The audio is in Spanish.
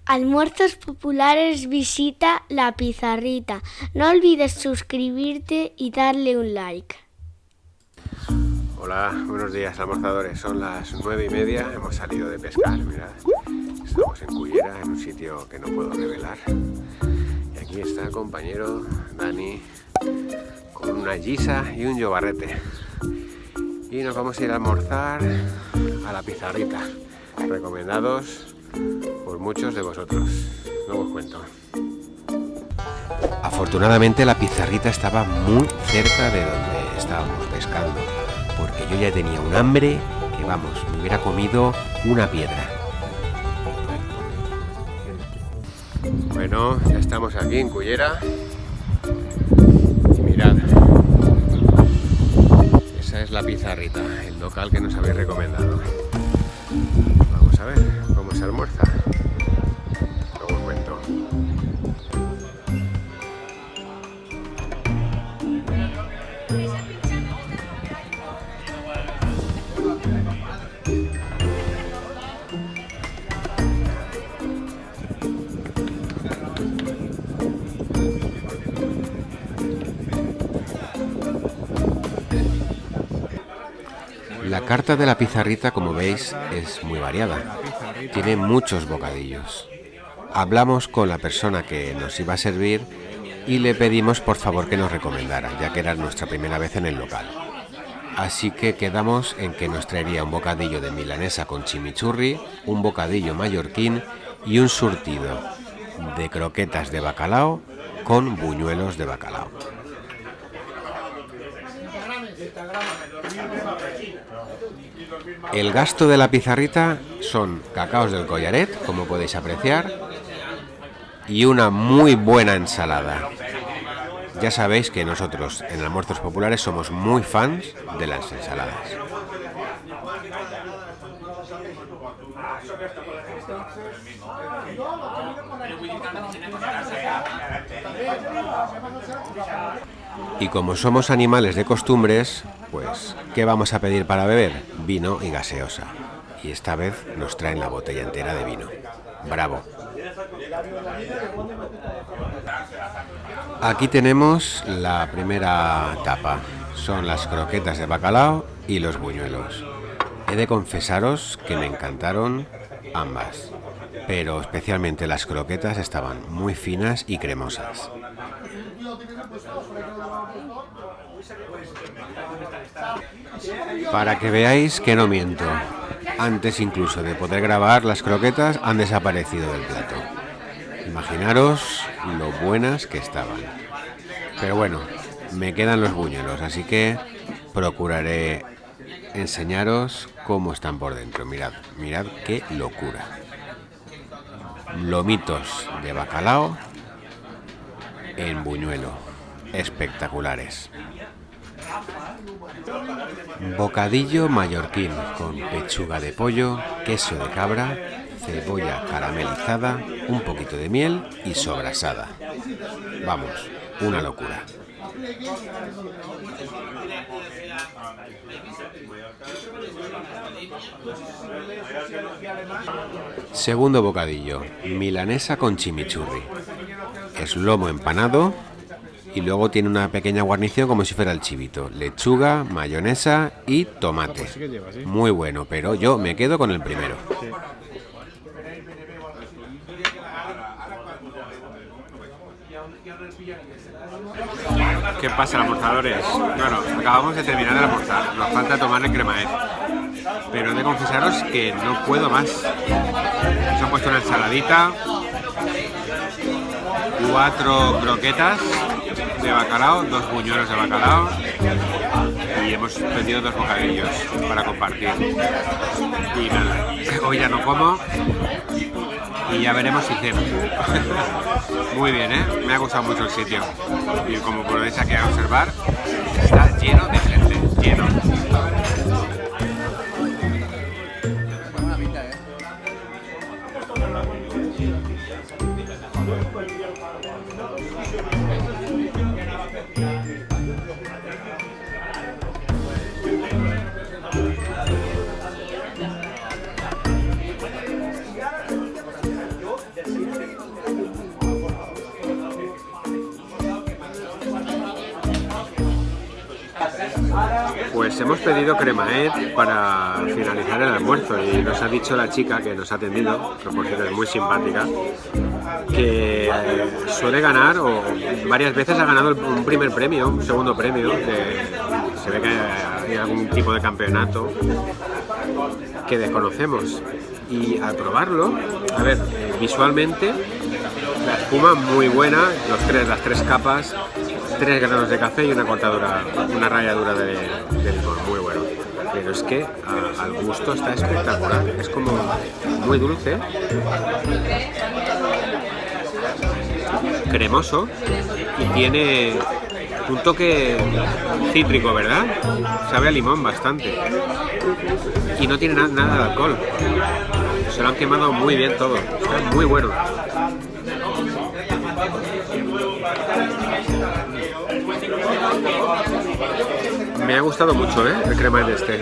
Almuerzos Populares visita La Pizarrita. No olvides suscribirte y darle un like. Hola, buenos días almorzadores, son las 9:30, hemos salido de pescar, mirad, estamos en Cullera, en un sitio que no puedo revelar, y aquí está el compañero Dani con una guisa y un llobarrete, y nos vamos a ir a almorzar a La Pizarrita, recomendados por muchos de vosotros, luego os cuento. Afortunadamente La Pizarrita estaba muy cerca de donde estábamos pescando, porque yo ya tenía un hambre que, vamos, me hubiera comido una piedra. Bueno, ya estamos aquí en Cullera y mirad, esa es La Pizarrita, el local que nos habéis recomendado. Vamos a ver cómo se almuerza. Luego os cuento. La carta de La Pizarrita, como veis, es muy variada. Tiene muchos bocadillos. Hablamos con la persona que nos iba a servir y le pedimos por favor que nos recomendara, ya que era nuestra primera vez en el local. Así que quedamos en que nos traería un bocadillo de milanesa con chimichurri, un bocadillo mallorquín y un surtido de croquetas de bacalao con buñuelos de bacalao. El gasto de La Pizarrita son cacaos del collaret, como podéis apreciar, y una muy buena ensalada. Ya sabéis que nosotros en Almuerzos Populares somos muy fans de las ensaladas. Y como somos animales de costumbres, pues, ¿qué vamos a pedir para beber? Vino y gaseosa. Y esta vez nos traen la botella entera de vino. ¡Bravo! Aquí tenemos la primera tapa. Son las croquetas de bacalao y los buñuelos. He de confesaros que me encantaron ambas, pero especialmente las croquetas estaban muy finas y cremosas. Para que veáis que no miento, antes incluso de poder grabar, las croquetas han desaparecido del plato. Imaginaros lo buenas que estaban. Pero bueno, me quedan los buñuelos, así que procuraré enseñaros cómo están por dentro. Mirad, mirad qué locura. Lomitos de bacalao en buñuelo, espectaculares. Bocadillo mallorquín con pechuga de pollo, queso de cabra, cebolla caramelizada, un poquito de miel y sobrasada. Vamos, una locura. Segundo bocadillo, milanesa con chimichurri. Es lomo empanado y luego tiene una pequeña guarnición como si fuera el chivito. Lechuga, mayonesa y tomate. Muy bueno, pero yo me quedo con el primero. ¿Qué pasa, almorzadores? Bueno, acabamos de terminar de almorzar. Nos falta tomarle cremaet. Pero he de confesaros que no puedo más. Nos han puesto una ensaladita, 4 croquetas de bacalao, 2 buñuelos de bacalao y hemos pedido 2 bocadillos para compartir. Y nada, hoy ya no como y ya veremos si ceno. Muy bien, me ha gustado mucho el sitio y como podéis aquí observar, está lleno de gente, lleno. Pues hemos pedido cremaet para finalizar el almuerzo y nos ha dicho la chica que nos ha atendido, que por cierto es muy simpática, que suele ganar o varias veces ha ganado un primer premio, un segundo premio, que se ve que hay algún tipo de campeonato que desconocemos. Y al probarlo, a ver, visualmente la espuma muy buena, las tres capas, 3 granos de café y una cortadura, una ralladura de limón, muy bueno. Pero es que al gusto está espectacular, es como muy dulce, cremoso y tiene un toque cítrico, ¿verdad? Sabe a limón bastante y no tiene nada de alcohol. Se lo han quemado muy bien todo, está muy bueno. Me ha gustado mucho, el crema de este.